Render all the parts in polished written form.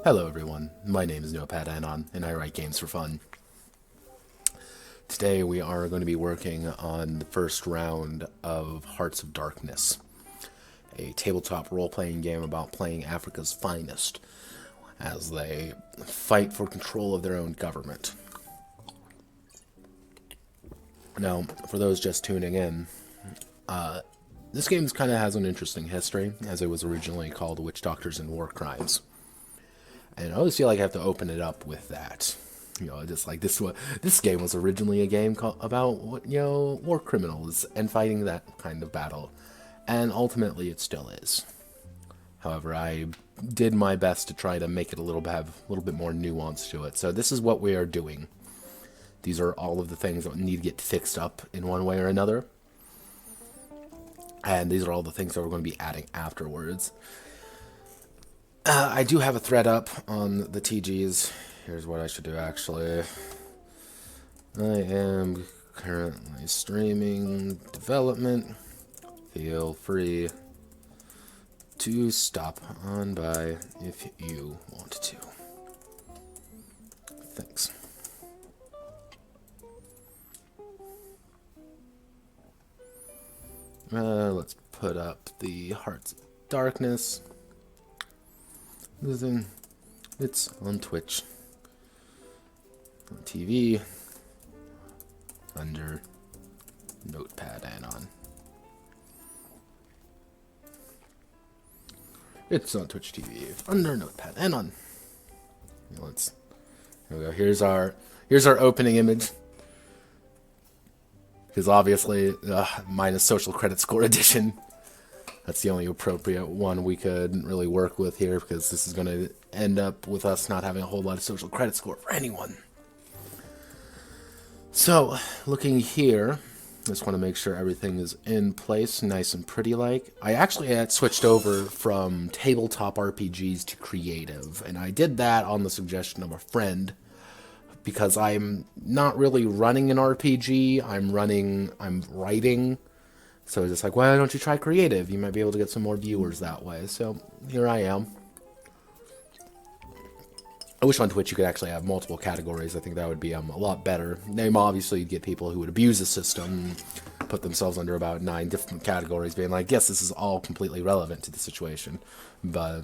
Hello everyone, my name is Notepad Anon, and I write games for fun. Today we are going to be working on the first round of Hearts of Darkness, a tabletop role-playing game about playing Africa's finest as they fight for control of their own government. Now, for those just tuning in, this game kind of has an interesting history, as it was originally called Witch Doctors and War Crimes. And I always feel like I have to open it up with that. Just like this game was originally a game about war criminals and fighting that kind of battle, and ultimately it still is. However, I did my best to try to make it have a little bit more nuance to it. So this is what we are doing. These are all of the things that need to get fixed up in one way or another, and these are all the things that we're going to be adding afterwards. I do have a thread up on the TGs. Here's what I should do, actually. I am currently streaming development. Feel free to stop on by if you want to. Thanks. Let's put up the Hearts of Darkness. It's on Twitch, on TV, under Notepad Anon. It's on Twitch TV, under Notepad Anon. Here we go. Here's our opening image. Because obviously, minus social credit score edition. That's the only appropriate one we could really work with here, because this is going to end up with us not having a whole lot of social credit score for anyone. So, looking here, just want to make sure everything is in place, nice and pretty like. I actually had switched over from tabletop RPGs to creative, and I did that on the suggestion of a friend, because I'm not really running an RPG, I'm writing. So it's just like, why don't you try creative? You might be able to get some more viewers that way. So here I am. I wish on Twitch you could actually have multiple categories. I think that would be a lot better. Then obviously you'd get people who would abuse the system, put themselves under about 9 different categories, being like, yes, this is all completely relevant to the situation. But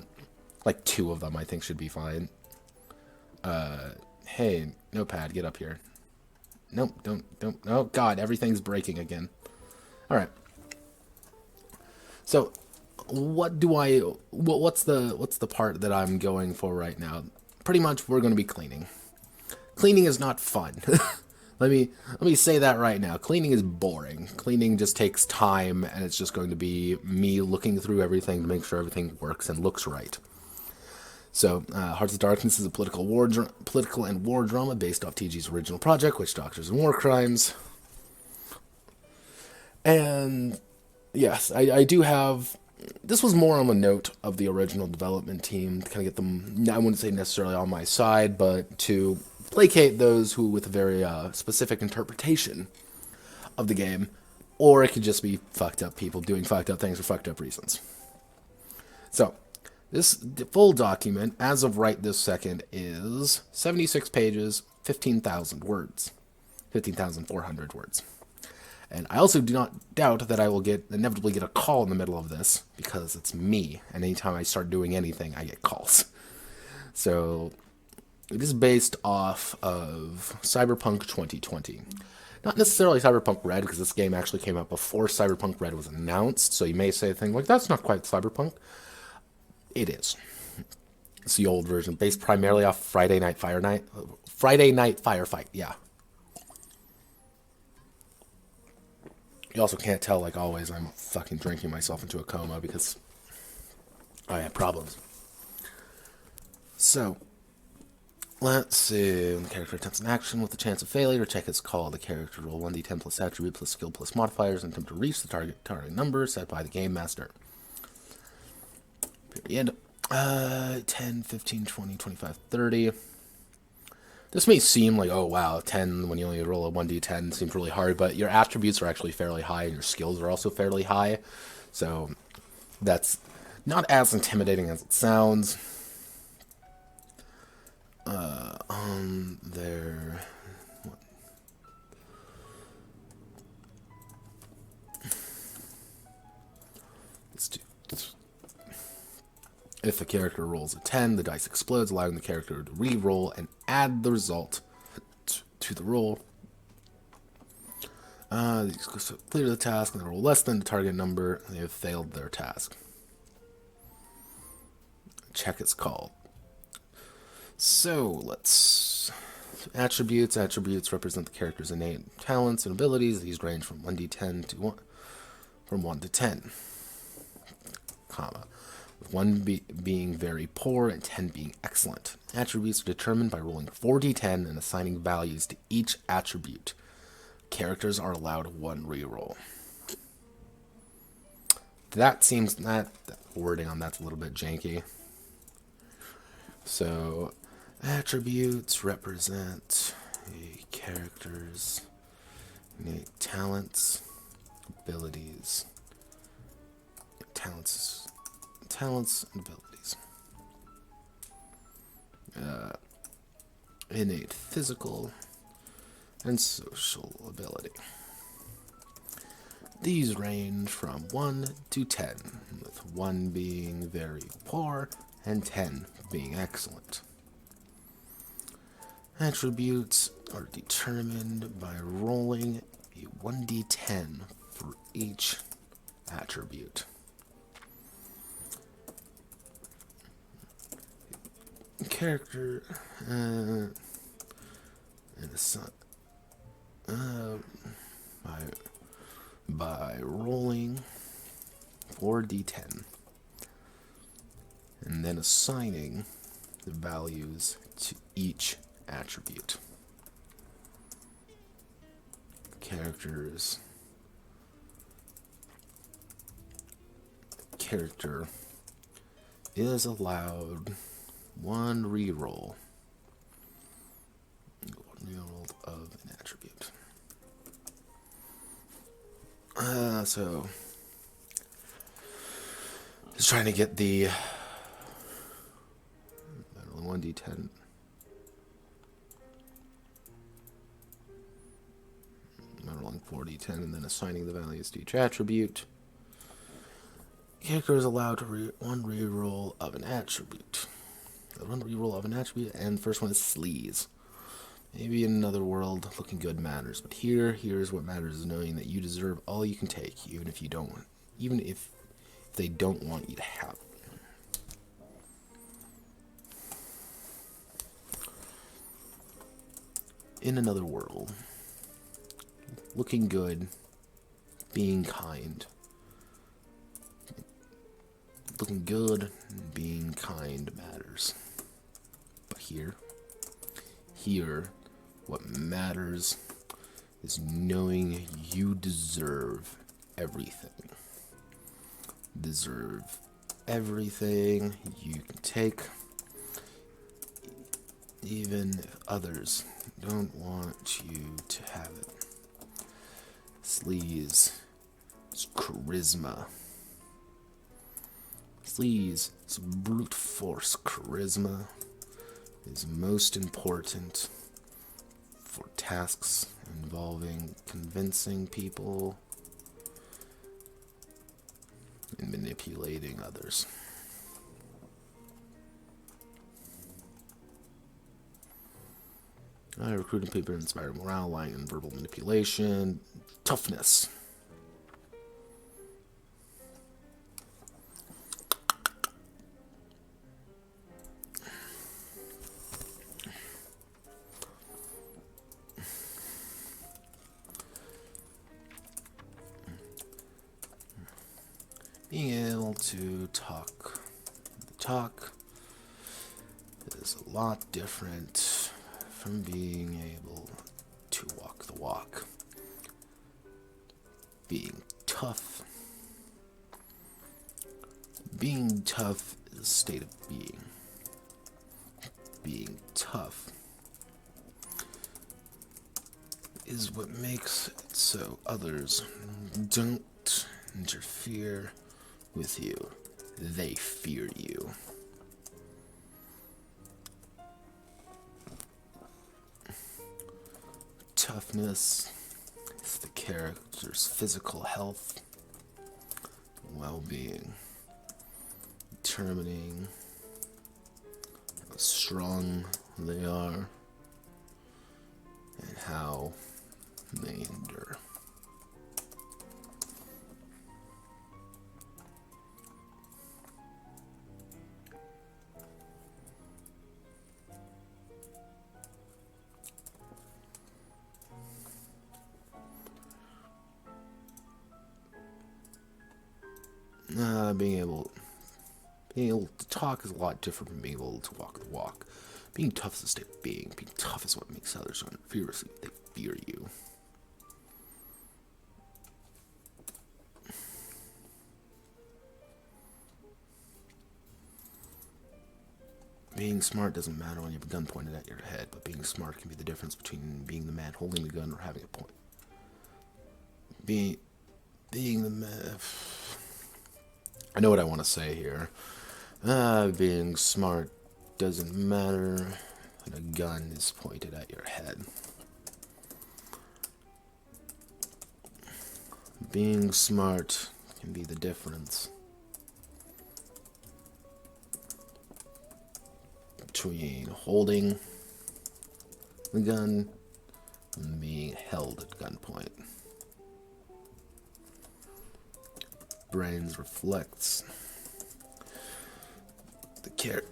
like 2 of them I think should be fine. Hey, Notepad, get up here. Nope, don't. Oh God, everything's breaking again. All right. So, what's the part that I'm going for right now? Pretty much, we're going to be cleaning. Cleaning is not fun. Let me say that right now. Cleaning is boring. Cleaning just takes time, and it's just going to be me looking through everything to make sure everything works and looks right. So, Hearts of Darkness is a political and war drama based off TG's original project, Witch Doctors and War Crimes. And yes, I do have. This was more on the note of the original development team to kind of get them. I wouldn't say necessarily on my side, but to placate those who with a very specific interpretation of the game, or it could just be fucked up people doing fucked up things for fucked up reasons. So, this full document, as of right this second, is 76 pages, 15,000 words, 15,400 words. And I also do not doubt that I will inevitably get a call in the middle of this, because it's me, and anytime I start doing anything, I get calls. So, it is based off of Cyberpunk 2020. Not necessarily Cyberpunk Red, because this game actually came out before Cyberpunk Red was announced, so you may say a thing like, that's not quite Cyberpunk. It is. It's the old version, based primarily off Friday Night Firefight, yeah. You also can't tell, like always, I'm fucking drinking myself into a coma because I have problems. So, let's see. When the character attempts an action with the chance of failure, check its call. The character roll 1d10 plus attribute plus skill plus modifiers and attempt to reach the target number set by the game master. Period. 10, 15, 20, 25, 30. This may seem like, oh wow, 10 when you only roll a 1d10 seems really hard, but your attributes are actually fairly high and your skills are also fairly high. So that's not as intimidating as it sounds. on their... Let's do... If a character rolls a 10, the dice explodes, allowing the character to re-roll and add the result to the roll. Clear the task and they roll less than the target number, they have failed their task. Check is called. So, let's... Attributes. Attributes represent the character's innate talents and abilities. These range from 1d10 to 1... From 1 to 10. Comma. With 1 being very poor and 10 being excellent. Attributes are determined by rolling 4d10 and assigning values to each attribute. Characters are allowed 1 reroll. That seems... That wording on that's a little bit janky. So, attributes represent a character's innate talents, abilities, talents and abilities. Innate physical and social ability. These range from 1 to 10, with 1 being very poor and 10 being excellent. Attributes are determined by rolling a 1d10 for each attribute. Character and assign by rolling 4d10 and then assigning the values to each attribute. Character is allowed 1 reroll. 1 reroll of an attribute. So just trying to get the 1d10. Rolling 4d10 and then assigning the values to each attribute. Character is allowed to 1 reroll of an attribute. 1 reroll of an attribute, and the first one is sleaze. Maybe in another world, looking good matters, but here's what matters: is knowing that you deserve all you can take, even if they don't want you to have it. In another world, looking good, being kind. Looking good and being kind matters. But here, what matters is knowing you deserve everything. Deserve everything you can take, even if others don't want you to have it. Sleaze is charisma. Sleaze is brute force charisma. Is most important for tasks involving convincing people and manipulating others. Recruiting people, inspiring morale, lying and verbal manipulation, toughness. Being able to talk the talk is a lot different from being able to walk the walk. Being tough is a state of being. Being tough is what makes it so others don't interfere with you. They fear you. toughness, it's the character's physical health, well-being, determining how strong they are and how they endure. Being able to talk is a lot different from being able to walk the walk. Being tough is a state of being. Being tough is what makes others run furiously. They fear you. Being smart doesn't matter when you have a gun pointed at your head, but being smart can be the difference between being the man holding the gun or having a point. Being the man... I know what I want to say here. Being smart doesn't matter when a gun is pointed at your head. Being smart can be the difference between holding the gun and being held at gunpoint. Brains reflects the character's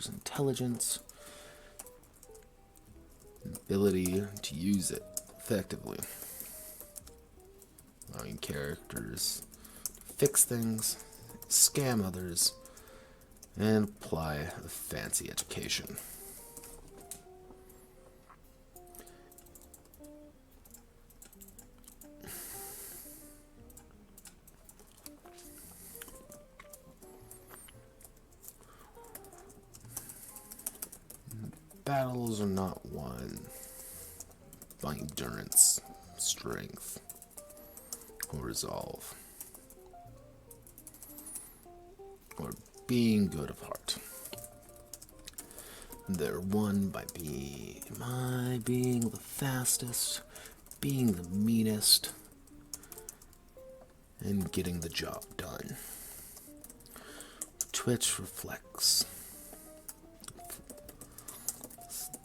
intelligence, and ability to use it effectively, allowing characters to fix things, scam others, and apply a fancy education. Battles are not won by endurance, strength, or resolve, or being good of heart. They're won by being the fastest, being the meanest, and getting the job done. Twitch reflects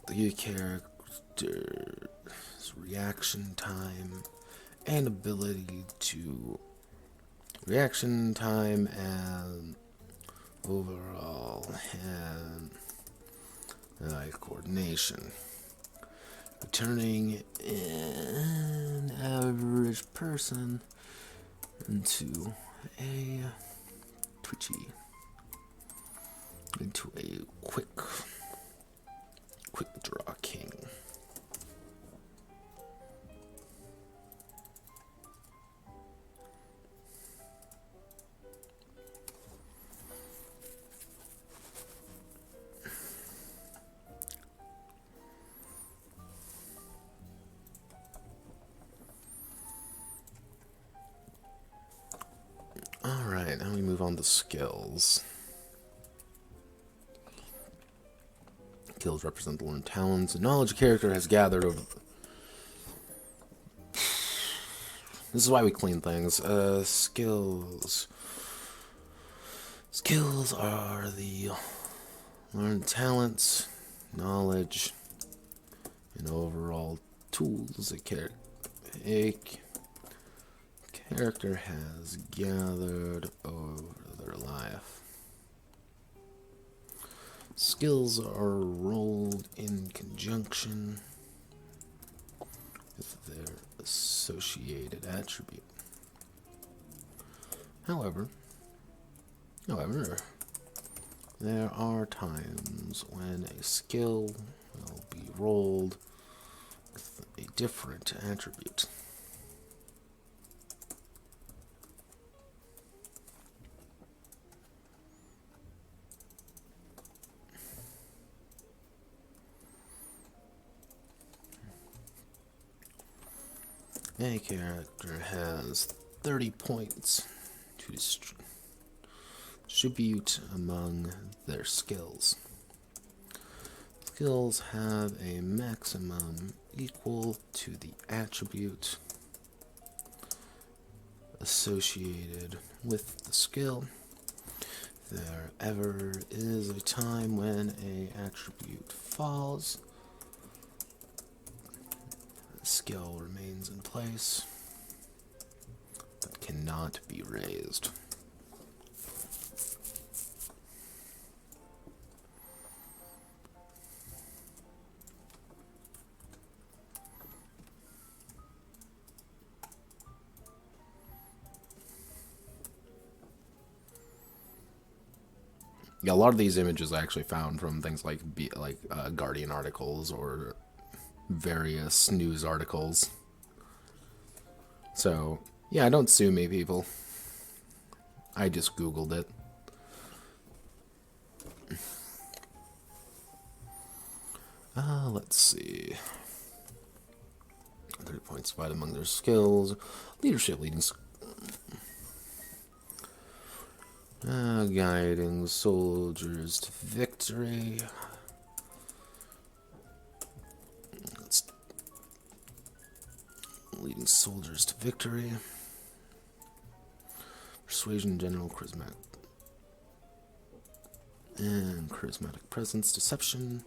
the character's reaction time and ability to and overall hand-eye coordination, turning an average person into a quick draw king. Alright, now we move on to skills. Skills represent the learned talents and knowledge a character has gathered over... This is why we clean things. Skills. Skills are the learned talents, knowledge, and overall tools a character has gathered over their life. Skills are rolled in conjunction with their associated attribute. However, there are times when a skill will be rolled with a different attribute. A character has 30 points to distribute among their skills. skills have a maximum equal to the attribute associated with the skill. If there ever is a time when an attribute falls, the skill remains in place but cannot be raised. Yeah, a lot of these images I actually found from things like Guardian articles or various news articles. So, yeah, don't sue me, people. I just Googled it. Let's see. 30 points divided among their skills. Leadership, leading... guiding soldiers to victory. Leading soldiers to victory. Persuasion, general, charismatic. And charismatic presence, deception.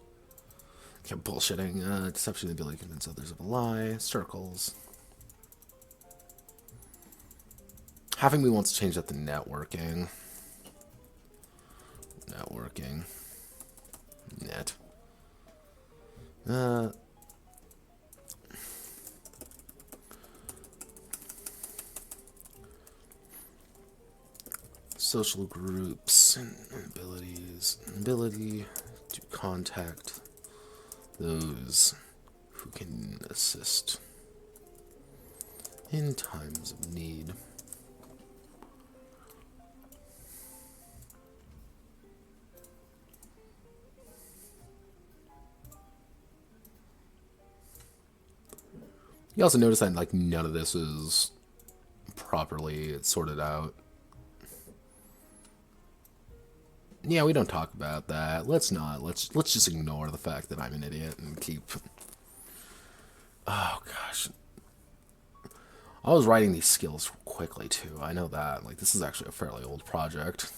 Kept bullshitting. Deception, the ability to convince others of a lie. Circles. Having me wants to change that to networking. Networking. Net. Social groups and abilities. Ability to contact those who can assist in times of need. You also notice that like none of this is properly sorted out. Yeah, we don't talk about that. Let's not. Let's just ignore the fact that I'm an idiot and keep... Oh, gosh. I was writing these skills quickly, too. I know that. Like, this is actually a fairly old project.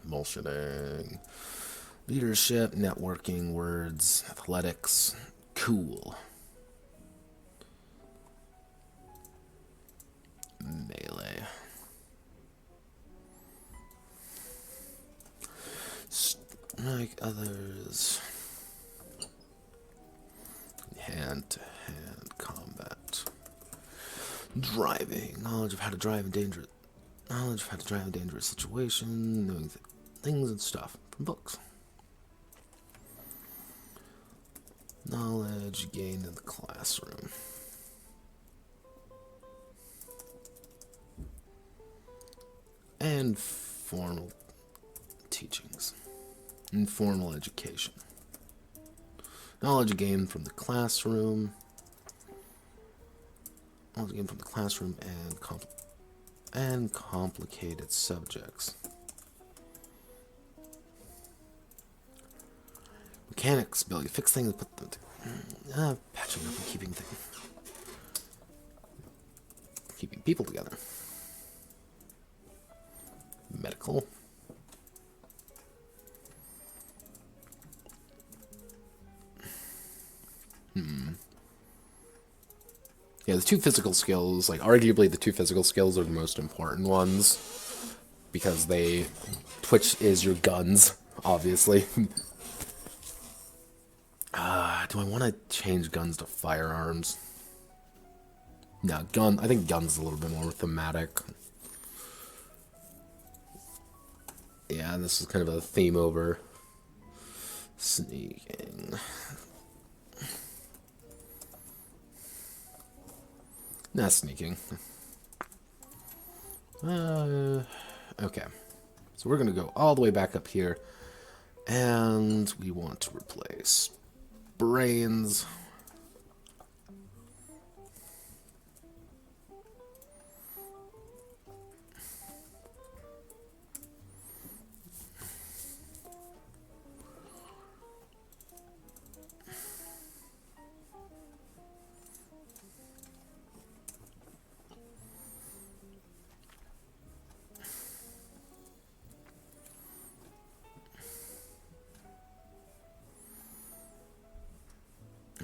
Bullshitting. Leadership, networking, words, athletics, cool. Melee. Like others. Hand-to-hand combat. Driving. Knowledge of how to drive in dangerous. Knowledge of how to drive in a dangerous situation. Knowing things and stuff from books. Knowledge gained in the classroom. And formal teachings. Informal education. Knowledge gained from the classroom. Knowledge gained from the classroom and complicated subjects. Mechanics, ability to fix things, put them patching up and keeping people together. Medical. Yeah, the two physical skills, like arguably the two physical skills are the most important ones because Twitch is your guns, obviously. Do I want to change guns to firearms? No, I think guns is a little bit more thematic. Yeah, this is kind of a theme over sneaking. Not sneaking. Okay. So we're going to go all the way back up here. And we want to replace brains.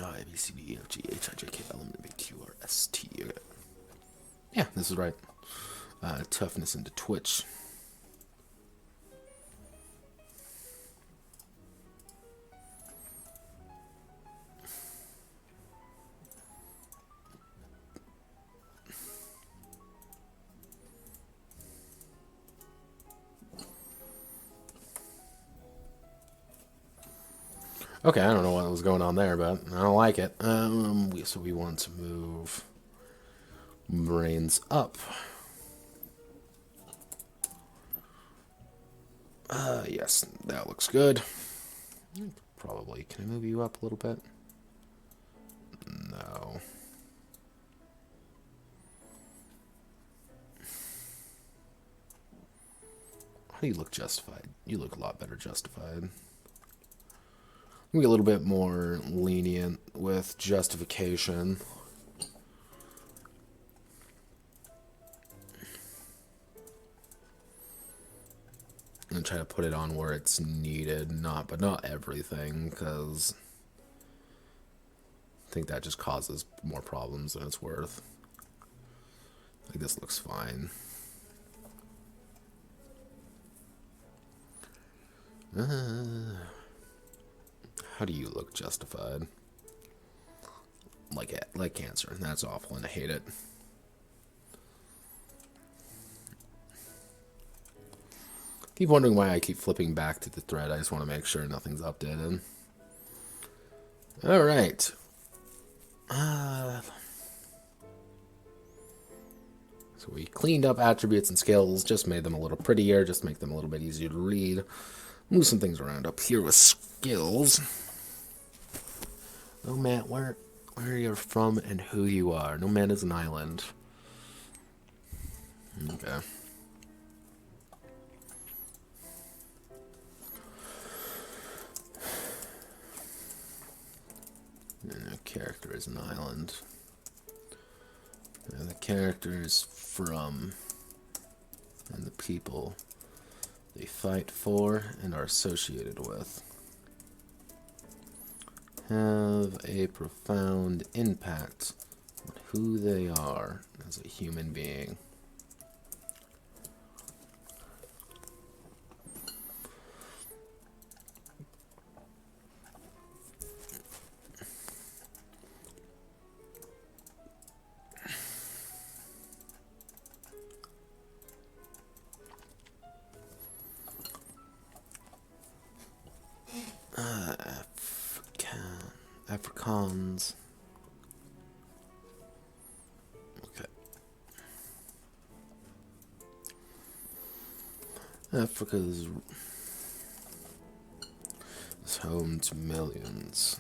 A, B, C, D, E, F, G, H, I, J, K, L, M, N, O, P, Q, R, S, T. Okay. Yeah, this is right. Toughness into Twitch. Okay, I don't know what was going on there, but I don't like it. So we want to move brains up. Yes, that looks good. Probably. Can I move you up a little bit? No. How do you look justified? You look a lot better justified. We get a little bit more lenient with justification. And try to put it on where it's needed, but not everything, because I think that just causes more problems than it's worth. Like, this looks fine. How do you look justified? Like cancer. That's awful, and I hate it. Keep wondering why I keep flipping back to the thread. I just want to make sure nothing's updated. All right. So we cleaned up attributes and skills, just made them a little prettier, just make them a little bit easier to read. Move some things around up here with skills. No man, where you're from and who you are. No man is an island. Okay. And a character is an island. And the character is from and the people they fight for and are associated with have a profound impact on who they are as a human being. Afrikaans. Okay. Africa is home to millions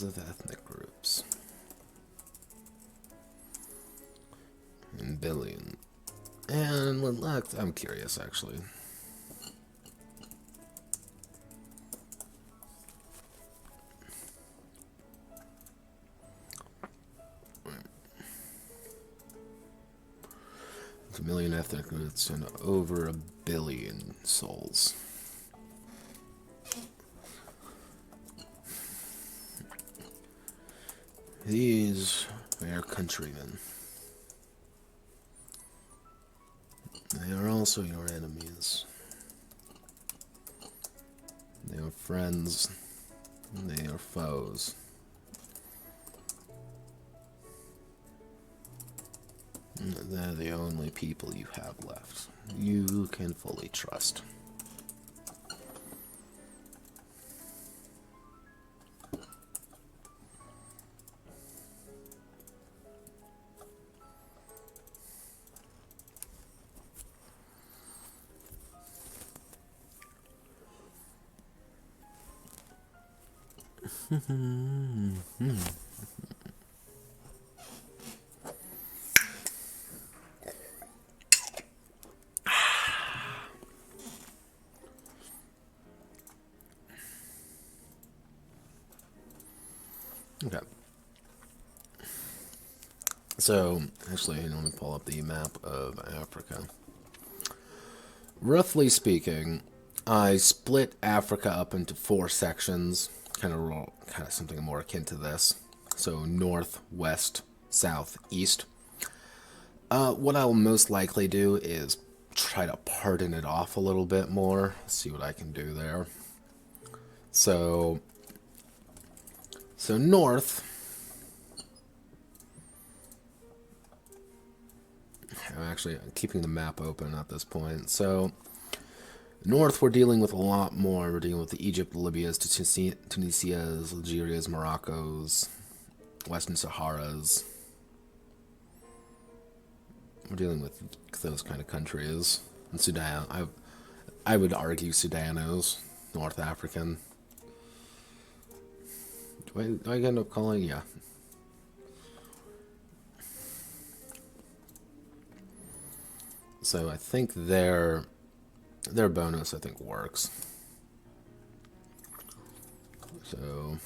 of ethnic groups. And billion. And I'm curious, actually. A million ethnic groups and over 1 billion souls. These are your countrymen. They are also your enemies. They are friends. They are foes. They're the only people you have left. You can fully trust. Okay. So, actually, let me pull up the map of Africa. Roughly speaking, I split Africa up into 4 sections, kind of something more akin to this. So north, west, south, east. What I will most likely do is try to pardon it off a little bit more. See what I can do there. So north. I'm actually keeping the map open at this point. So north, we're dealing with a lot more. We're dealing with the Egypt, Libya's, Tunisia's, Algeria's, Morocco's, Western Sahara's. We're dealing with those kind of countries. And Sudan, I would argue Sudanos, North African. Do I end up calling? Yeah. So I think their bonus, I think, works. So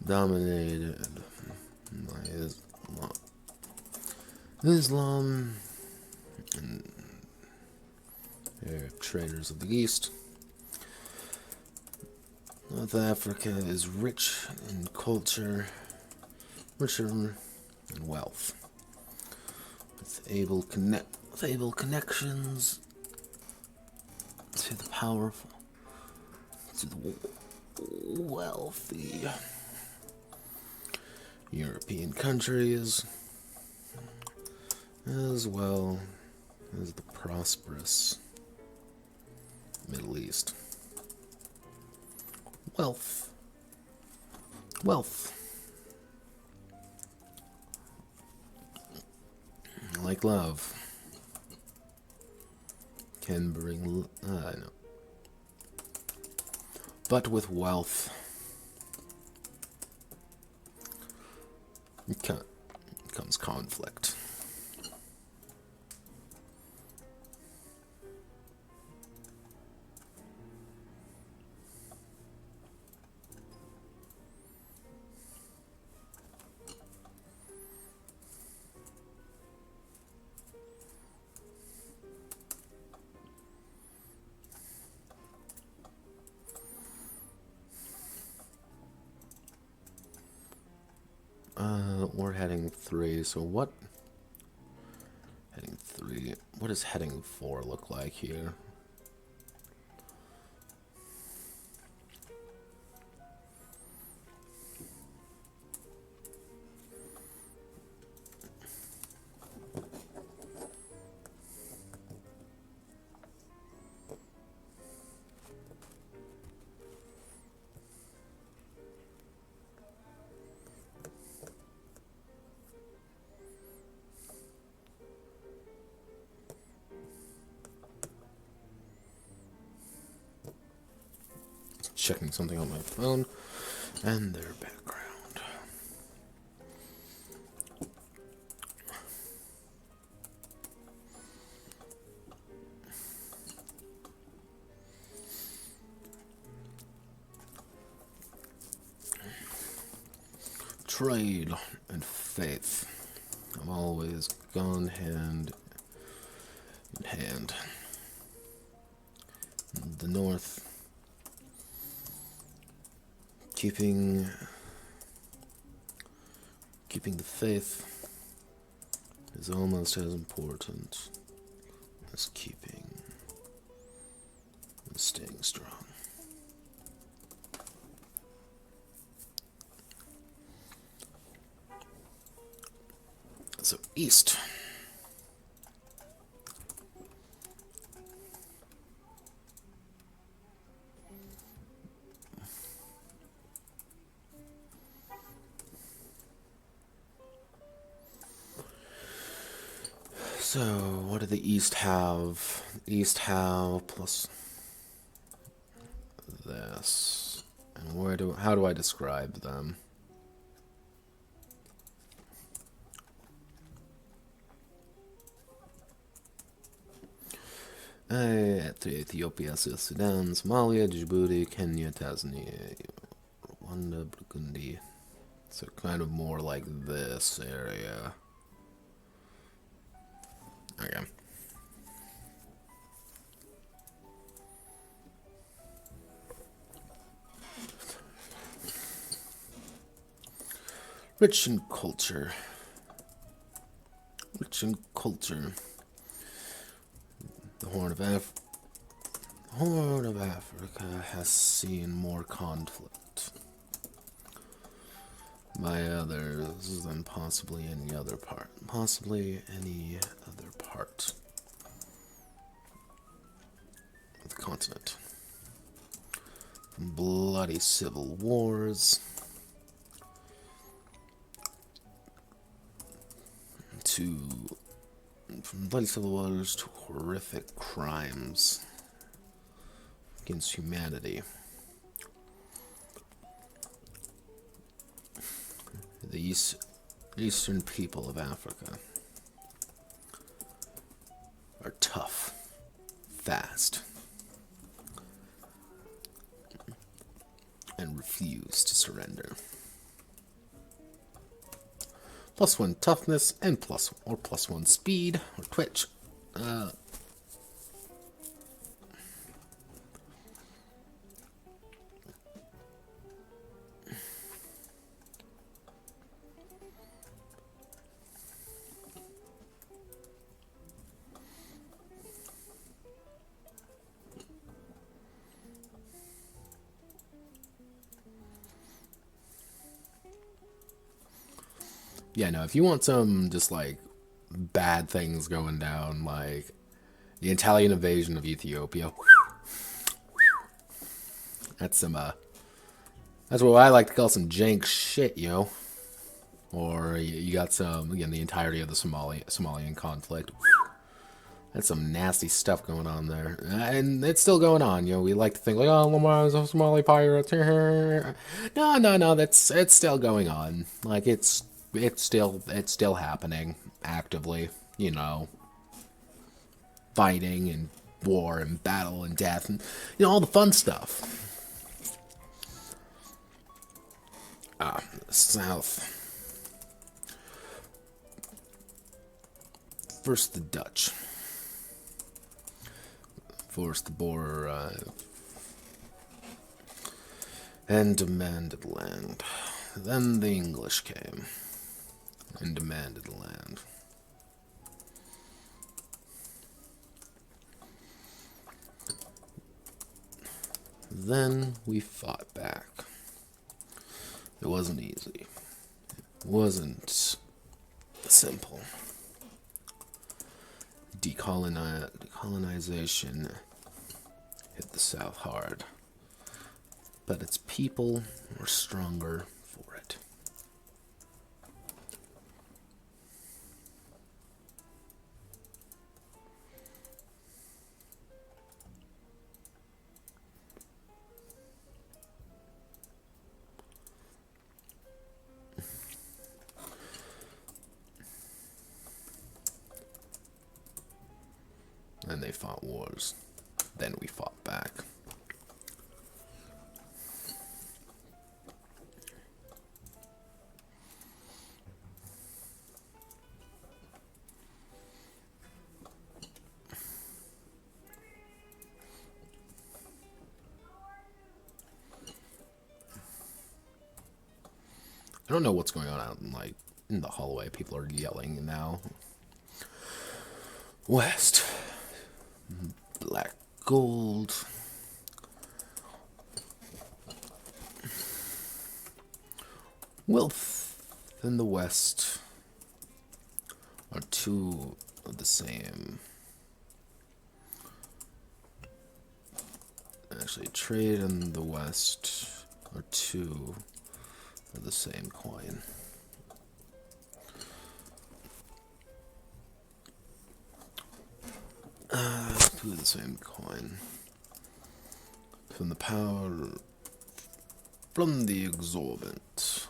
dominated by Islam and they're traders of the East. North Africa is rich in culture, richer in wealth, with able connections to the powerful, to the wealthy European countries, as well as the prosperous Middle East. Wealth. Like love can bring, no. But with wealth comes conflict. We're heading 3, so what? Heading 3. What does heading 4 look like here? Checking something on my phone and their background. Trade and faith have always gone hand in hand. The North keeping the faith is almost as important as keeping and staying strong. So east. So, what do the East have? East have plus this. And how do I describe them? Ethiopia, South Sudan, Somalia, Djibouti, Kenya, Tanzania, Rwanda, Burundi. So kind of more like this area. Okay. Rich in culture. Rich in culture. The Horn of Africa has seen more conflict by others than possibly any other part. Possibly any other part of the continent. From bloody civil wars from bloody civil wars to horrific crimes against humanity. The eastern people of Africa are tough, fast, and refuse to surrender. +1 toughness and +1 speed or twitch. Yeah, no, if you want some just like bad things going down, like the Italian invasion of Ethiopia, that's that's what I like to call some jank shit, yo. Or you got some, again, the entirety of the Somalian conflict. That's some nasty stuff going on there, and it's still going on. You know, we like to think like, oh, Lamar's a Somali pirate. No, it's still going on. Like it's still happening actively. You know, fighting and war and battle and death and all the fun stuff. South. First the Dutch forced the Boer and demanded land. Then the English came and demanded land. Then we fought back. It wasn't easy. It wasn't simple. Decolonization hit the South hard, but its people were stronger for it. And they fought wars. Then we fought back. I don't know what's going on out in the hallway. People are yelling now. West. Black gold. Wealth in the West are two of the same. Actually, trade in the West are two of the same coin. Two of the same coin. From the power, from the exorbitant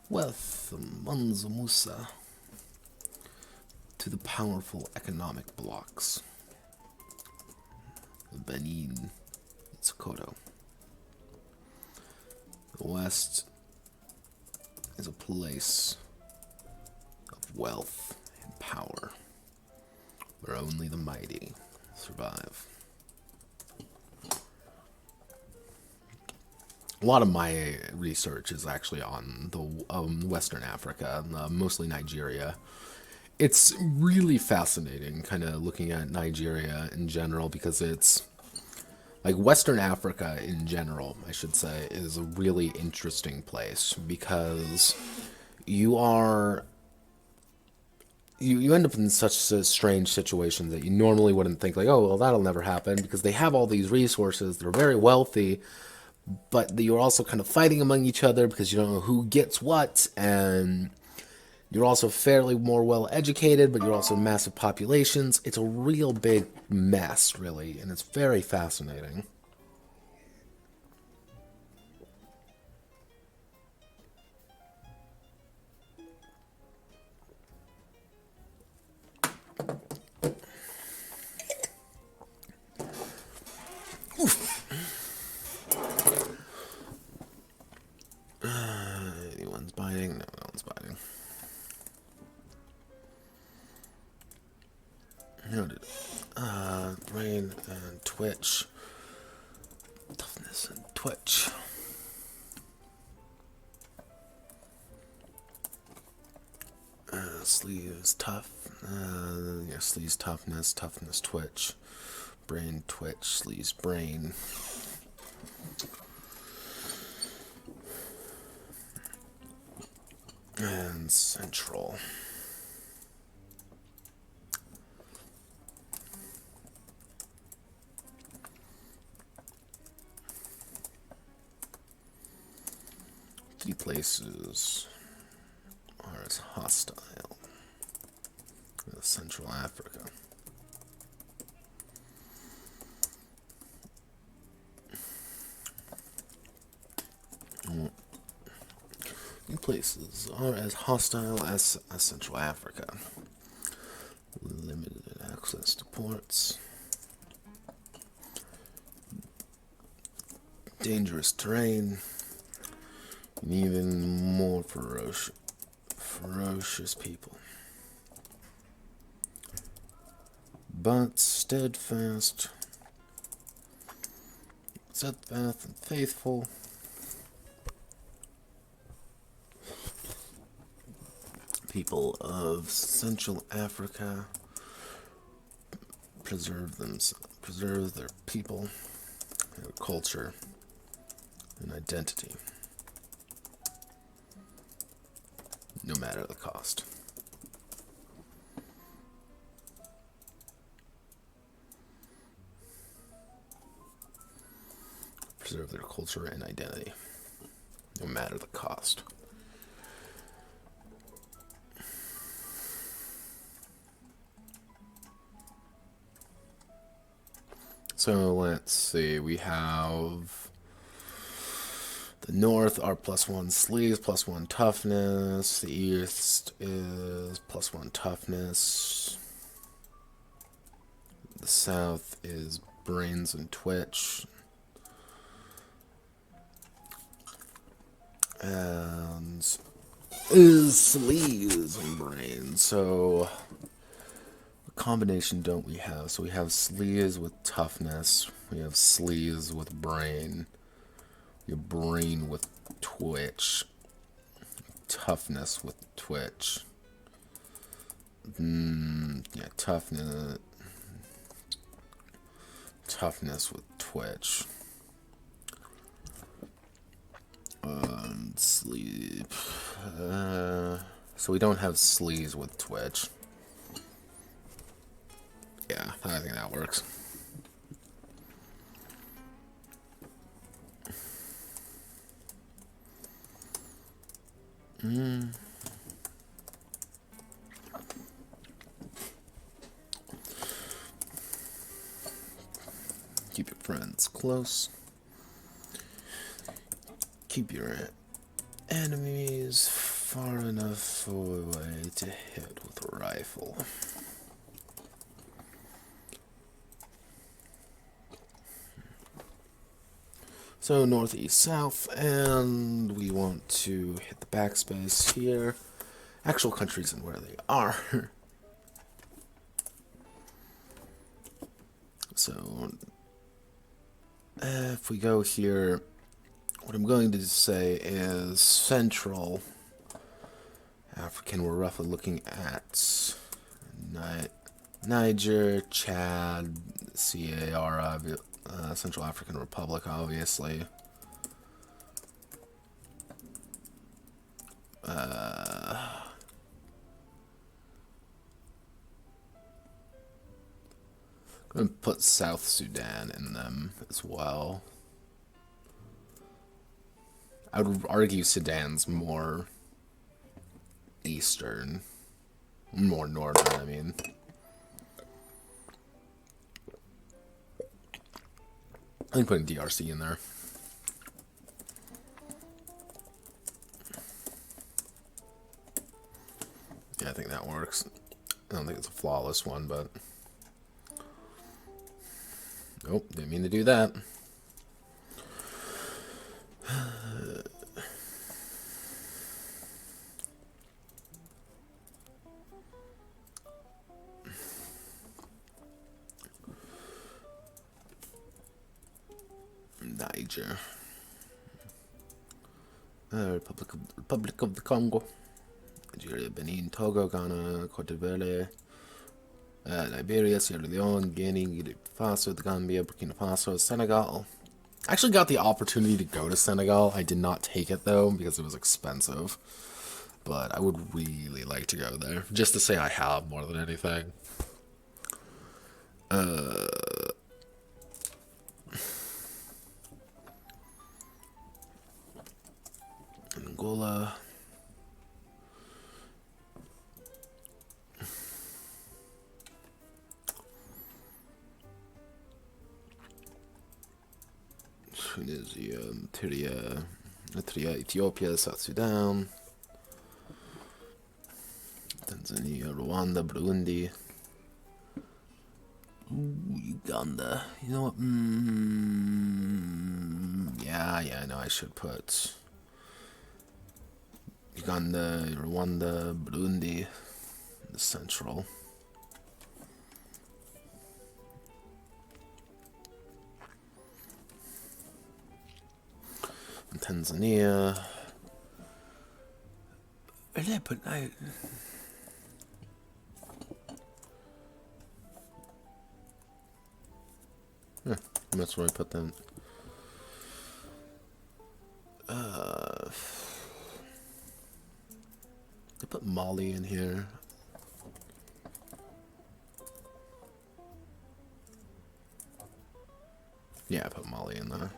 wealth of Mansa Musa to the powerful economic blocks of Benin and Sokoto. The West is a place of wealth and power, where only the mighty survive. A lot of my research is actually on the Western Africa, mostly Nigeria. It's really fascinating kind of looking at Nigeria in general, because it's like Western Africa in general, I should say, is a really interesting place, because you end up in such a strange situation that you normally wouldn't think, like, oh, well, that'll never happen, because they have all these resources, they're very wealthy, but you're also kind of fighting among each other because you don't know who gets what, and you're also fairly more well educated, but you're also massive populations. It's a real big mess, really, and it's very fascinating. Anyone's biting? No, no one's biting. Noted. Brain and twitch. Toughness and twitch. Sleeves tough. Yeah, sleeves toughness, toughness twitch. Brain twitch, sleeves brain. And central. Three places are as hostile as Central Africa. Three places are as hostile as Central Africa. Limited access to ports. Dangerous terrain. And even more ferocious people. But steadfast and faithful. People of Central Africa preserve their people, their culture, and identity, no matter the cost. Preserve their culture and identity, no matter the cost. So let's see, we have the north are +1 sleeves, +1 toughness. The east is +1 toughness. The south is brains and twitch. And is sleeves and brains. So what combination don't we have? So we have sleeves with toughness. We have sleeves with brain. We have brain with twitch. Toughness with twitch. Yeah, toughness with twitch. Sleep. So we don't have sleeves with twitch. Yeah, I think that works. Keep your friends close. Keep your enemies far enough away to hit with a rifle. So northeast, south, and we want to hit the backspace here actual countries and where they are. So, if we go here, what I'm going to say is Central African. We're roughly looking at Niger, Chad, CAR, Central African Republic, obviously. I'm going to put South Sudan in them as well. I would argue Sudan's more eastern, more northern, I mean. I think putting DRC in there. Yeah, I think that works. I don't think it's a flawless one, but... Nope, didn't mean to do that. Niger. Republic of the Congo. Nigeria, Benin, Togo, Ghana, Cote d'Ivoire, Liberia, Sierra Leone, Guinea, Guinea Faso, the Gambia, Burkina Faso, Senegal. I actually got the opportunity to go to Senegal. I did not take it though because it was expensive. But I would really like to go there, just to say I have more than anything. Angola. Tunisia, Eritrea, Ethiopia, South Sudan, Tanzania, Rwanda, Burundi, Uganda. You know what? Yeah, no, I should put Uganda, Rwanda, Burundi, the central. Tanzania. Where did I put? That's where I put them. I put Mali in here. Yeah, I put Mali in there.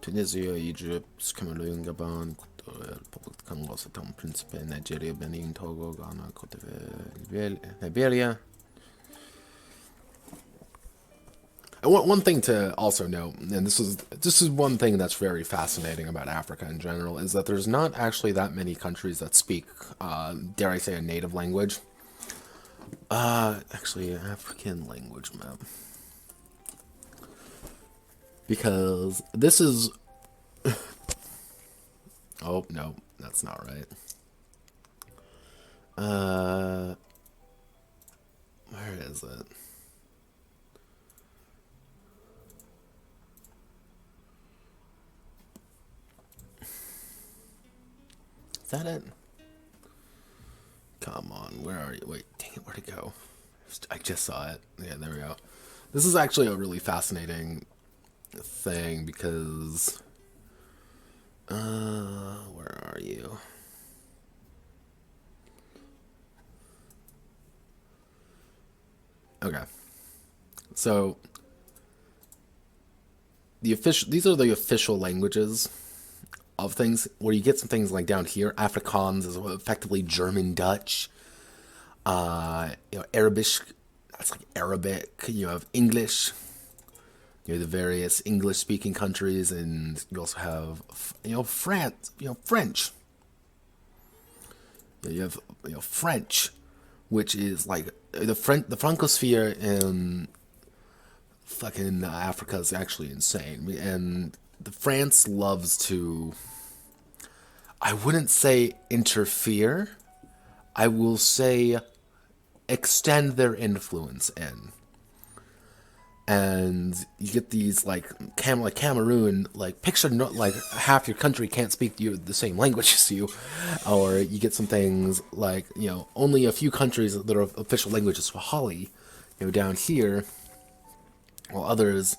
Tunisia, Egypt, Cameroon, Gabon, Republic of Congo, Sao Tome, Principe, Nigeria, Benin, Togo, Ghana, Cote d'Ivoire, Liberia. And one thing to also note, and this is one thing that's very fascinating about Africa in general, is that there's not actually that many countries that speak, dare I say, a native language. Actually, an African language map. Because this is... Oh, no, that's not right. Where is it? Is that it? Come on, where are you? Wait, dang it, where'd it go? I just saw it. Yeah, there we go. This is actually a really fascinating thing because where are you? Okay, so these are the official languages of things, where you get some things like down here. Afrikaans is effectively German Dutch. Arabic, that's like Arabic. You have English. You have the various English-speaking countries, and you also have, France. French. You have, French, which is like the Francosphere in fucking Africa is actually insane, and France loves to. I wouldn't say interfere. I will say extend their influence in. And you get these like Cameroon, like picture like half your country can't speak the same language as you, or you get some things like only a few countries that are official language is Swahili, down here, while others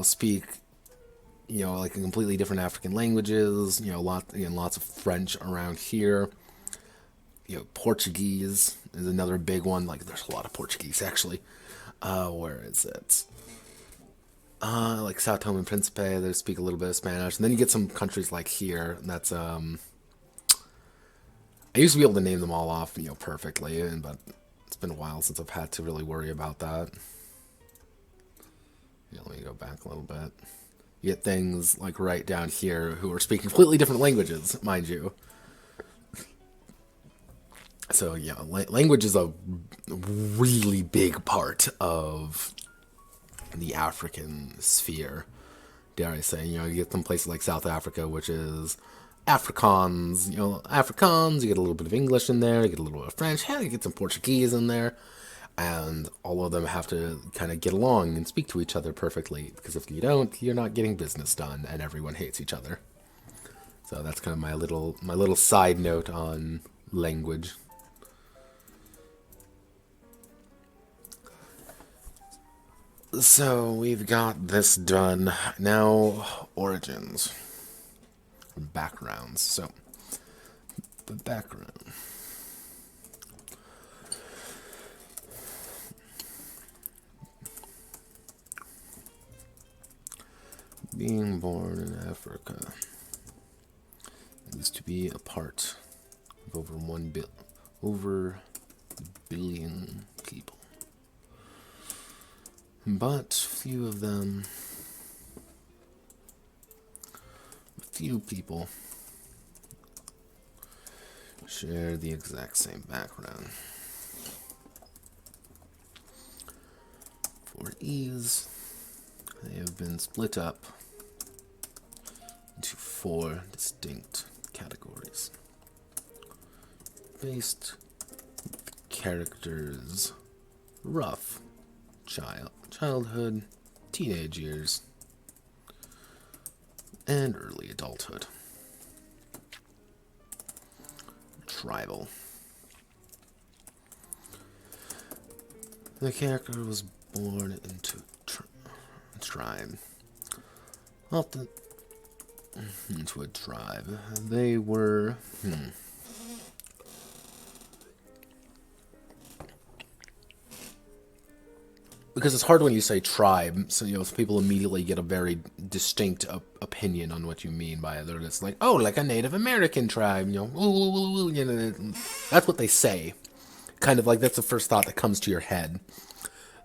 speak like completely different African languages, lots of French around here. Portuguese is another big one. Like there's a lot of Portuguese actually. Where is it? Like Sao Tome and Principe, they speak a little bit of Spanish. And then you get some countries like here. That's I used to be able to name them all off, perfectly, but it's been a while since I've had to really worry about that. Let me go back a little bit. You get things like right down here who are speaking completely different languages, mind you. So yeah, language is a really big part of the African sphere, dare I say. You get some places like South Africa, which is Afrikaans. Afrikaans, you get a little bit of English in there, you get a little bit of French, you get some Portuguese in there, and all of them have to kind of get along and speak to each other perfectly, because if you don't, you're not getting business done, and everyone hates each other. So that's kind of my little side note on language. So we've got this done. Now, origins. Backgrounds. So, the background. Being born in Africa is to be a part of over a billion people. But few people share the exact same background. For ease, they have been split up into 4 distinct categories based on the character's rough childhood, teenage years, and early adulthood. Tribal. The character was born into a tribe. Often into a tribe. They were because it's hard when you say tribe, so people immediately get a very distinct opinion on what you mean by it. They're just like, oh, like a Native American tribe, that's what they say. Kind of like that's the first thought that comes to your head.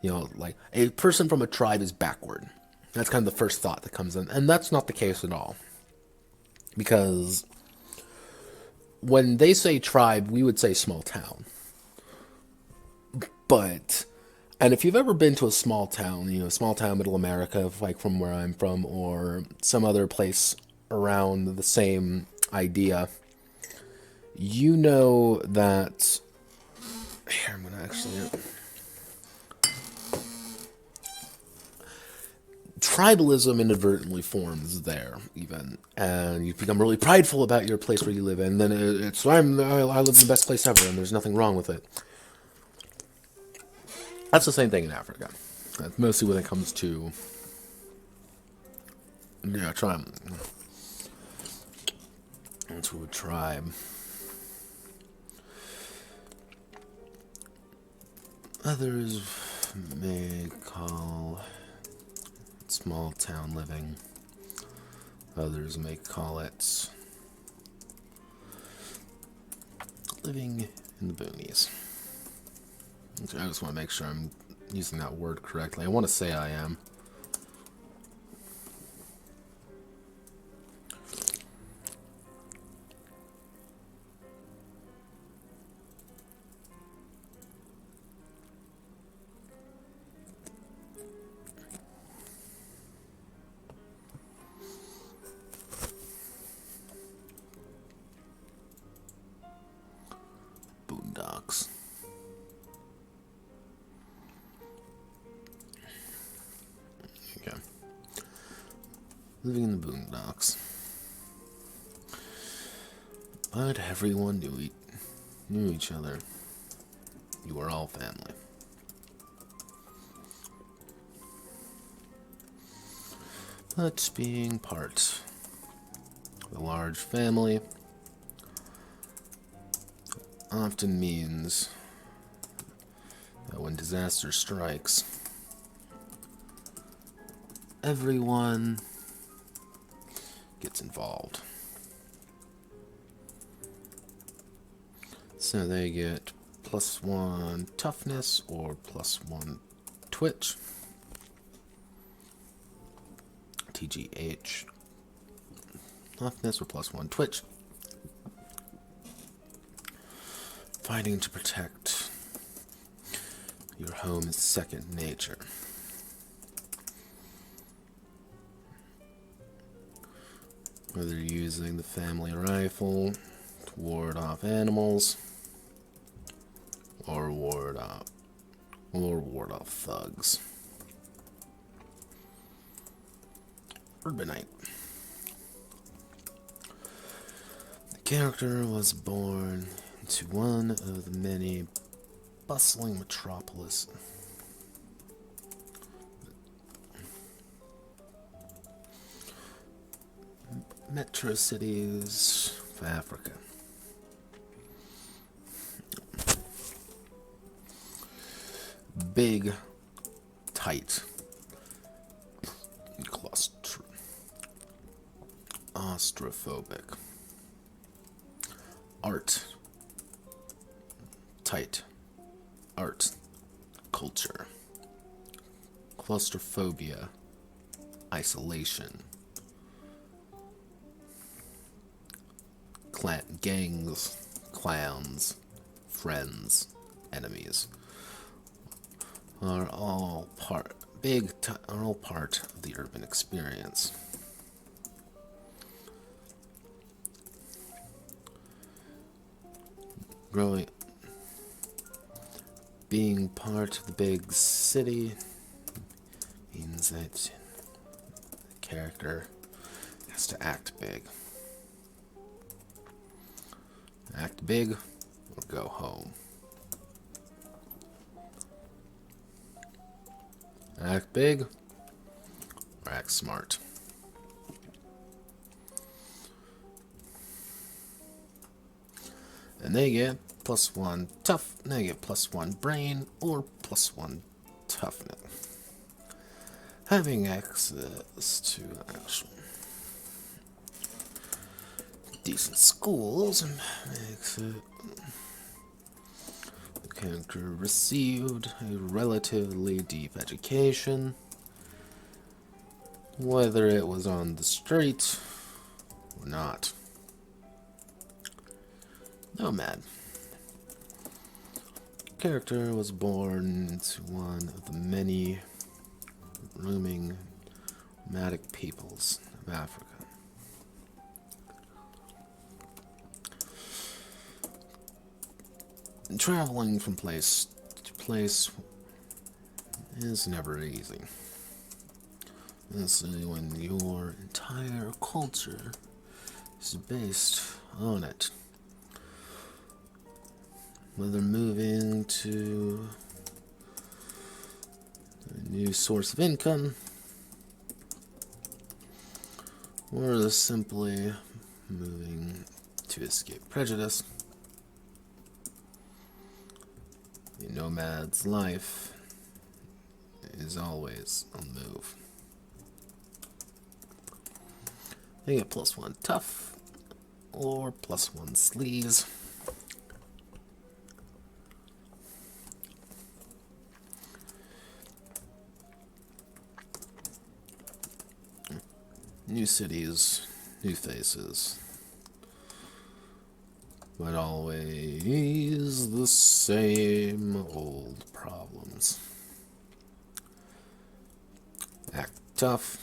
Like a person from a tribe is backward. That's kind of the first thought that comes in, and that's not the case at all. Because when they say tribe, we would say small town. And if you've ever been to a small town, small town middle America, like from where I'm from, or some other place around the same idea, you know that... Here, I'm going to actually... Tribalism inadvertently forms there, even. And you become really prideful about your place where you live in. Then I live in the best place ever, and there's nothing wrong with it. That's the same thing in Africa. That's mostly when it comes to tribe. Into a tribe. Others may call it small town living. Others may call it living in the boonies. I just want to make sure I'm using that word correctly. I want to say I am. living in the boondocks. But everyone knew each other. You were all family. But being part of a large family often means that when disaster strikes, everyone gets involved. So they get +1 toughness or +1 twitch. TGH. Toughness or +1 twitch. Fighting to protect your home is second nature. Whether you're using the family rifle to ward off animals, or ward off thugs. Urbanite. The character was born into one of the many bustling metropolis. Metro cities of Africa. Big, tight, claustrophobic. Art, tight, art, culture. Claustrophobia, isolation. Gangs, clans, friends, enemies are all part of the urban experience. Being part of the big city means that the character has to act big. Act big or go home. Act big or act smart. And they get +1 tough, they get +1 brain or +1 toughness. Having access to actual decent schools makes it. The character received a relatively deep education, whether it was on the street or not. Nomad. The character was born into one of the many roaming nomadic peoples of Africa. Traveling from place to place is never easy, especially when your entire culture is based on it. Whether moving to a new source of income, or simply moving to escape prejudice, the nomad's life is always on the move. They get +1 tough or +1 sleaze. New cities, new faces, but always the same old problems. Act tough,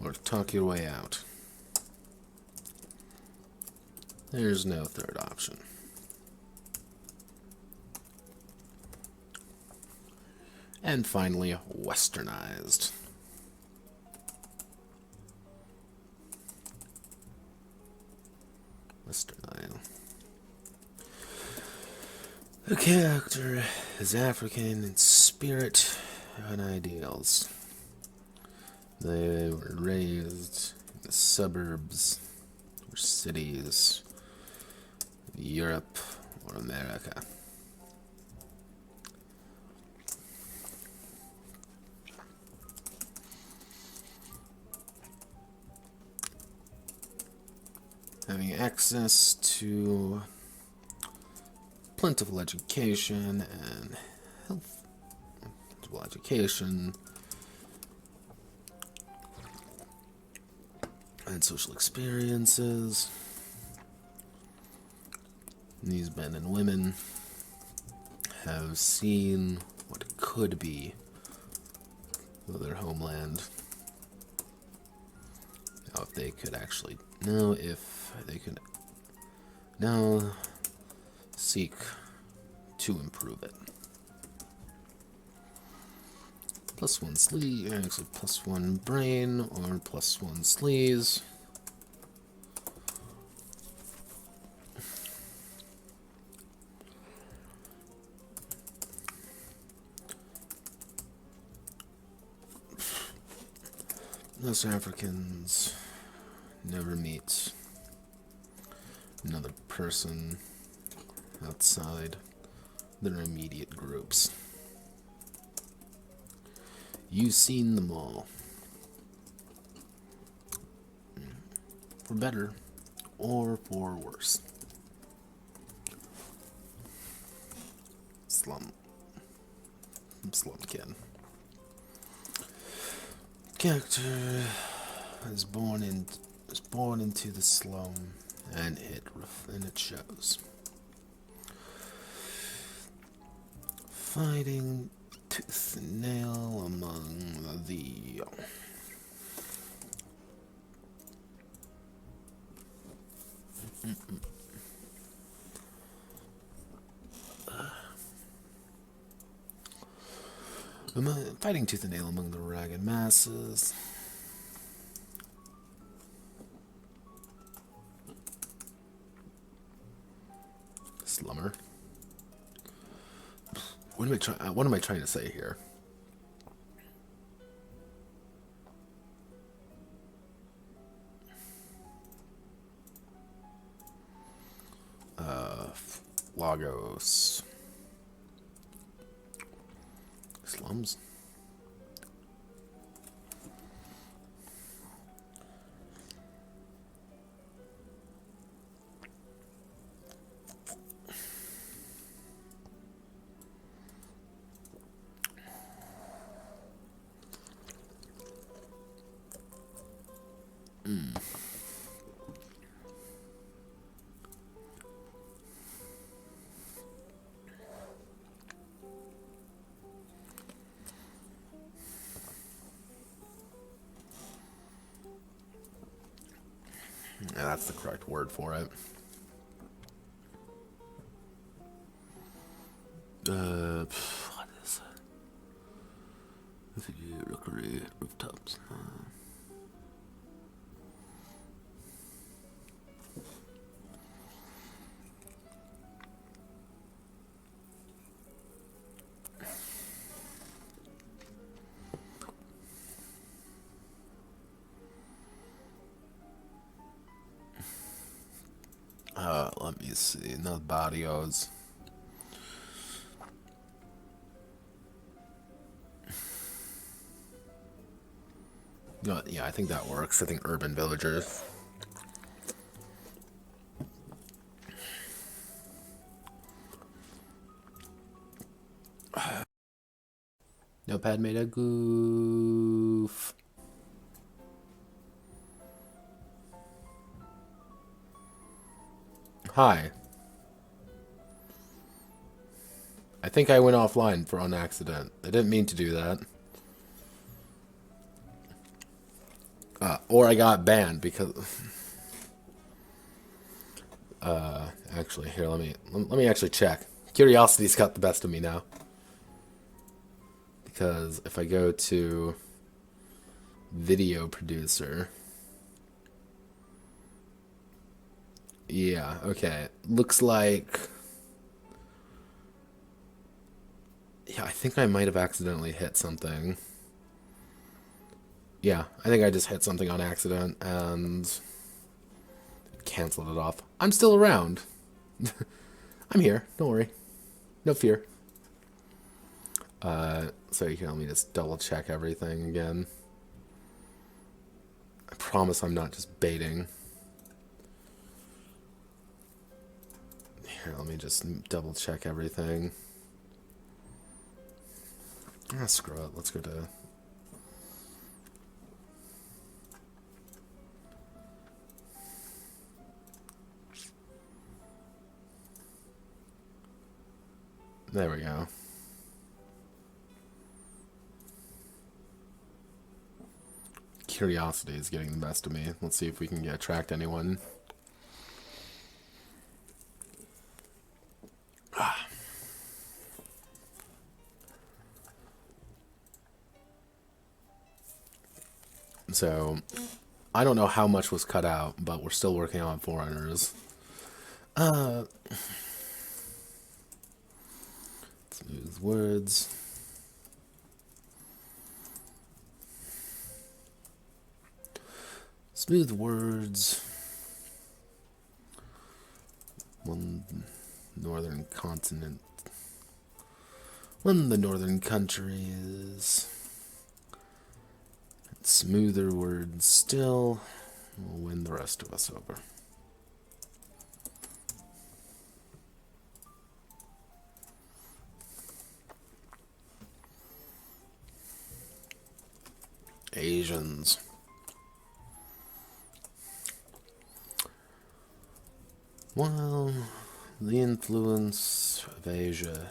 or talk your way out. There's no third option. And finally, westernized. Mr. Nile. The character is African in spirit and ideals. They were raised in the suburbs or cities of Europe or America. Having access to plentiful education and health, plentiful education and social experiences. These men and women have seen what could be their homeland. Now, if they could actually know if they could now seek to improve it. +1 sleeve, actually +1 brain or +1 sleeves. Most Africans never meet another person outside their immediate groups. You've seen them all. For better or for worse. Slum kid. Character is born into the slum, and it shows. Fighting tooth and nail among the fighting tooth and nail among the ragged masses. Slummer. What am I trying to say here? Lagos. Slums. Yeah, that's the correct word for it. What is it? Recreate rooftops. Let me see. No barrios. Yeah, I think that works. I think urban villagers. Notepad made a goof. Hi. I think I went offline on accident. I didn't mean to do that. Or I got banned because... actually, here, let me actually check. Curiosity's got the best of me now. Because if I go to video producer... Yeah, okay. Looks like... Yeah, I think I might have accidentally hit something. Yeah, I think I just hit something on accident and canceled it off. I'm still around. I'm here. Don't worry. No fear. So you can let me just double check everything again. I promise I'm not just baiting. Here, let me just double check everything. Ah, screw it. Let's go to... There we go. Curiosity is getting the best of me. Let's see if we can attract anyone. So, I don't know how much was cut out, but we're still working on foreigners. Smooth words. Smooth words. One northern continent. One of the northern countries. Smoother words still. We'll win the rest of us over. Asians. Well, the influence of Asia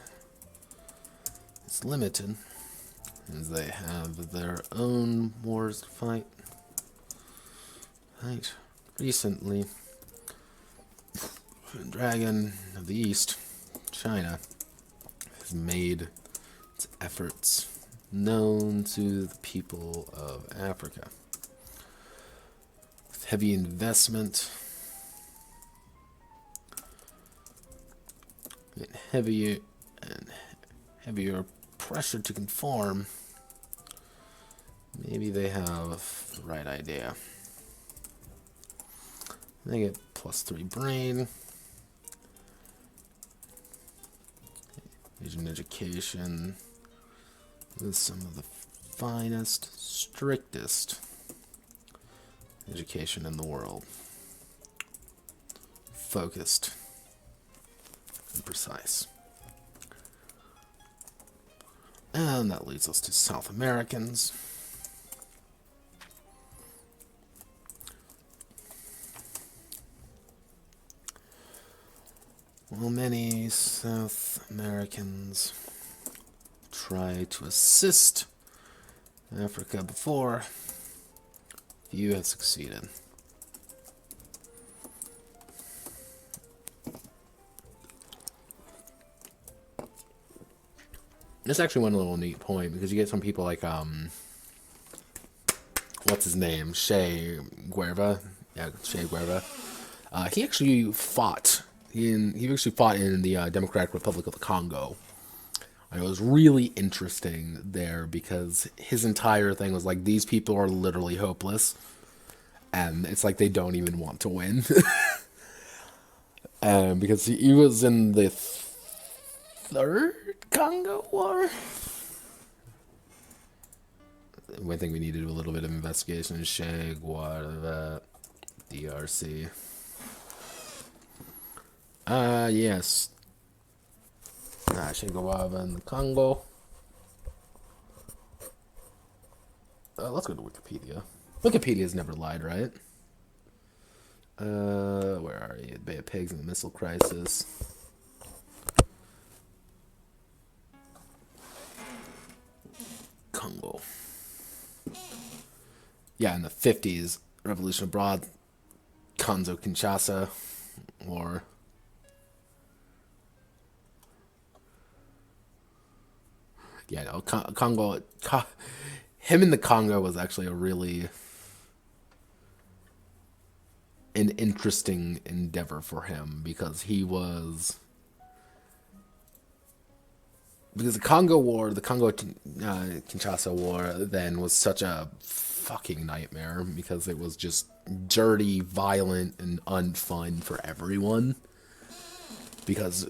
is limited, as they have their own wars to fight. Right. Recently, the Dragon of the East, China, has made its efforts known to the people of Africa. With heavy investment and heavier pressure to conform, maybe they have the right idea. They get +3 brain. Asian education with some of the finest, strictest education in the world. Focused and precise. And that leads us to South Americans. Well, many South Americans try to assist Africa before. Few have succeeded. This actually one little neat point, because you get some people like what's his name, Che Guevara. Yeah, Che Guevara. He actually fought. He actually fought in the Democratic Republic of the Congo. And it was really interesting there because his entire thing was like, these people are literally hopeless, and it's like they don't even want to win. Because he was in the third Congo War. I think we need to do a little bit of investigation. Che Guevara, DRC. Yes. Che Guevara in the Congo. Let's go to Wikipedia. Wikipedia's never lied, right? Where are you? Bay of Pigs and the Missile Crisis. Congo. Yeah, in the 50s, Revolution Abroad, Kongo Kinshasa, or yeah, no, Congo. Him in the Congo was actually a really an interesting endeavor for him because the Congo War, the Congo Kinshasa War, then was such a fucking nightmare because it was just dirty, violent, and unfun for everyone. Because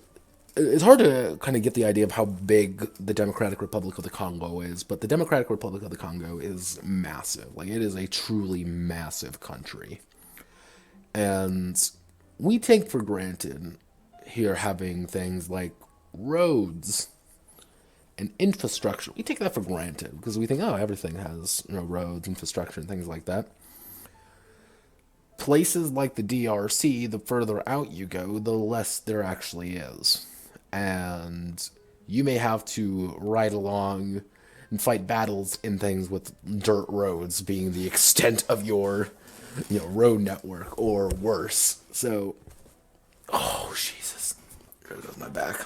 it's hard to kind of get the idea of how big the Democratic Republic of the Congo is, but the Democratic Republic of the Congo is massive. Like, it is a truly massive country. And we take for granted here having things like roads and infrastructure. We take that for granted because we think, oh, everything has, roads, infrastructure, and things like that. Places like the DRC, the further out you go, the less there actually is. And you may have to ride along and fight battles in things with dirt roads being the extent of your, road network, or worse. So, oh, Jesus. There goes my back.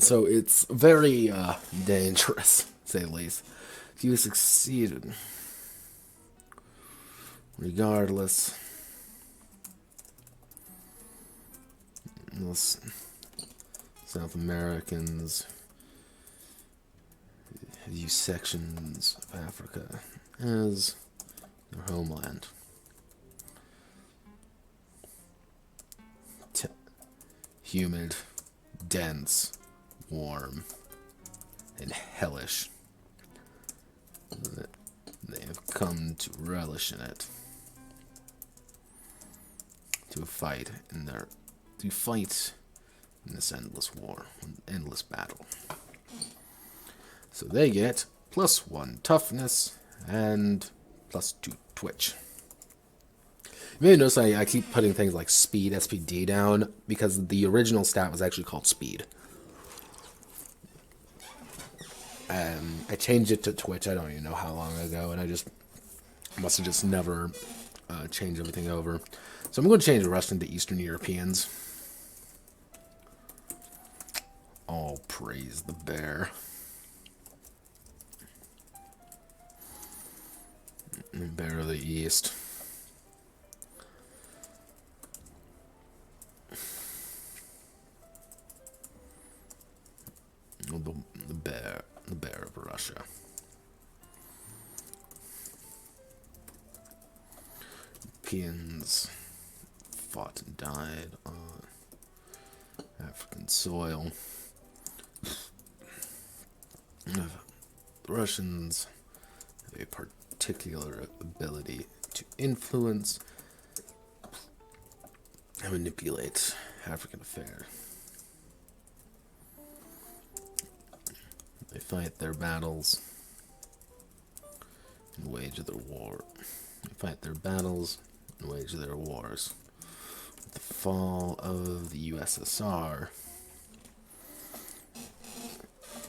So it's very dangerous, to say the least. If you succeeded, regardless, most South Americans view sections of Africa as their homeland. Humid, dense, warm, and hellish. They have come to relish in it. To fight in this endless war, endless battle. So they get +1 toughness and +2 twitch. You may notice I keep putting things like speed, SPD down, because the original stat was actually called speed. I changed it to twitch, I don't even know how long ago, and I must have just never changed everything over. So I'm going to change Russian to Eastern Europeans. All praise the bear. The bear of the East. The bear of Russia. Europeans fought and died on African soil. The Russians have a particular ability to influence and manipulate African affairs. They fight their battles and wage their war. They fight their battles and wage their wars. With the fall of the USSR,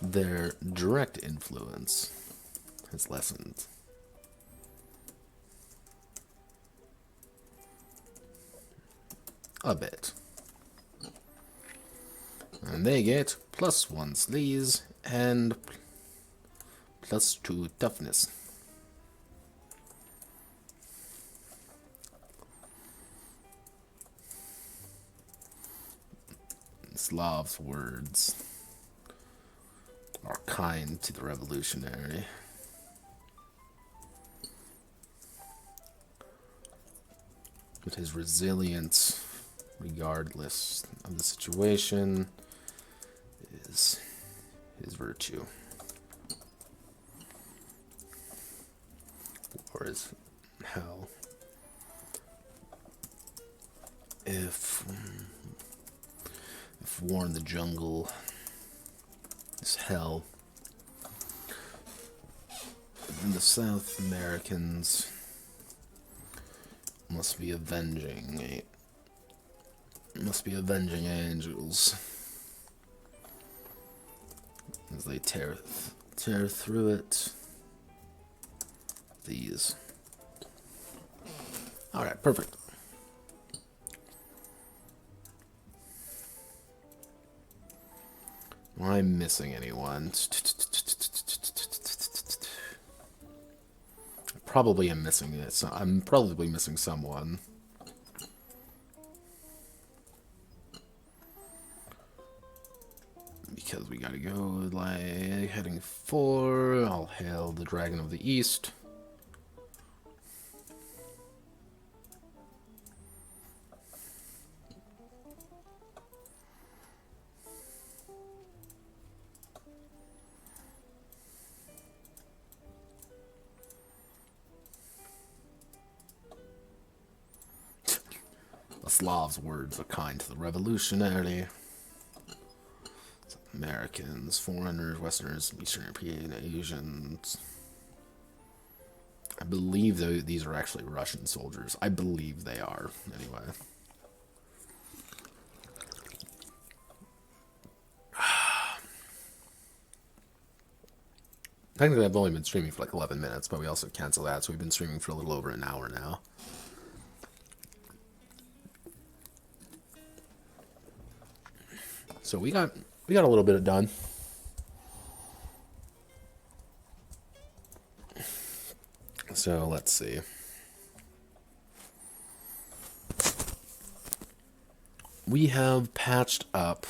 their direct influence has lessened. A bit. And they get +1 sleaze and +2 toughness. Slav's words are kind to the revolutionary. But his resilience, regardless of the situation, is his virtue. War is hell. If war in the jungle is hell, then the South Americans must be avenging angels as they tear through it. These. All right, perfect. Am I missing anyone? probably am missing it. So I'm probably missing someone. Because we gotta go, like, heading for, I'll hail the Dragon of the East. The Slavs' words are kind to the revolutionary. Americans, foreigners, Westerners, Eastern European, Asians. I believe these are actually Russian soldiers. I believe they are, anyway. Technically, I've only been streaming for like 11 minutes, but we also cancel that, so we've been streaming for a little over an hour now. So we got a little bit of done. So let's see. We have patched up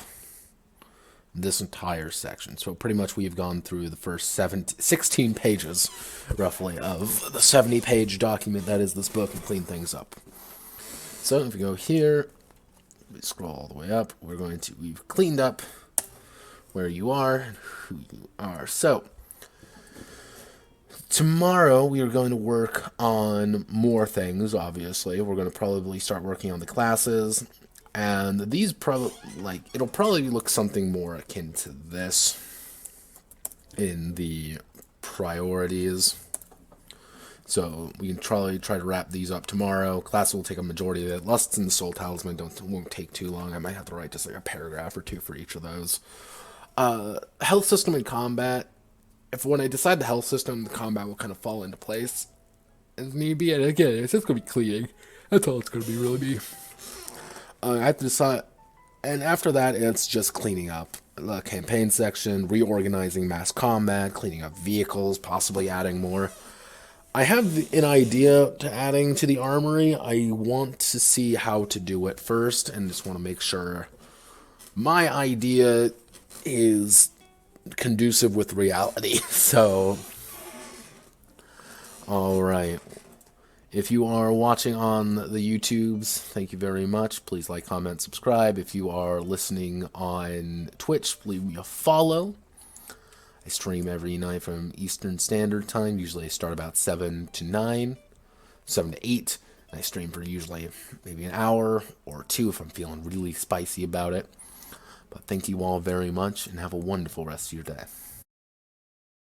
this entire section. So pretty much we've gone through the first 16 pages, roughly, of the 70-page document that is this book and clean things up. So if we go here, we scroll all the way up, we've cleaned up where you are and who you are. So tomorrow we are going to work on more things, obviously. We're going to probably start working on the classes. And these it'll probably look something more akin to this in the priorities. So we can try to wrap these up tomorrow. Class will take a majority of it. Lusts and the Soul Talisman won't take too long. I might have to write just like a paragraph or two for each of those. Health system and combat. When I decide the health system, the combat will kind of fall into place as need be. And again, it's just going to be cleaning. That's all it's going to be, really. I have to decide, and after that, it's just cleaning up the campaign section, reorganizing mass combat, cleaning up vehicles, possibly adding more. I have an idea to adding to the armory. I want to see how to do it first, and just want to make sure my idea is conducive with reality. So, all right. If you are watching on the YouTubes, thank you very much. Please like, comment, subscribe. If you are listening on Twitch, leave me a follow. I stream every night from Eastern Standard Time. Usually I start about 7 to 9, 7 to 8. And I stream for usually maybe an hour or two if I'm feeling really spicy about it. But thank you all very much and have a wonderful rest of your day.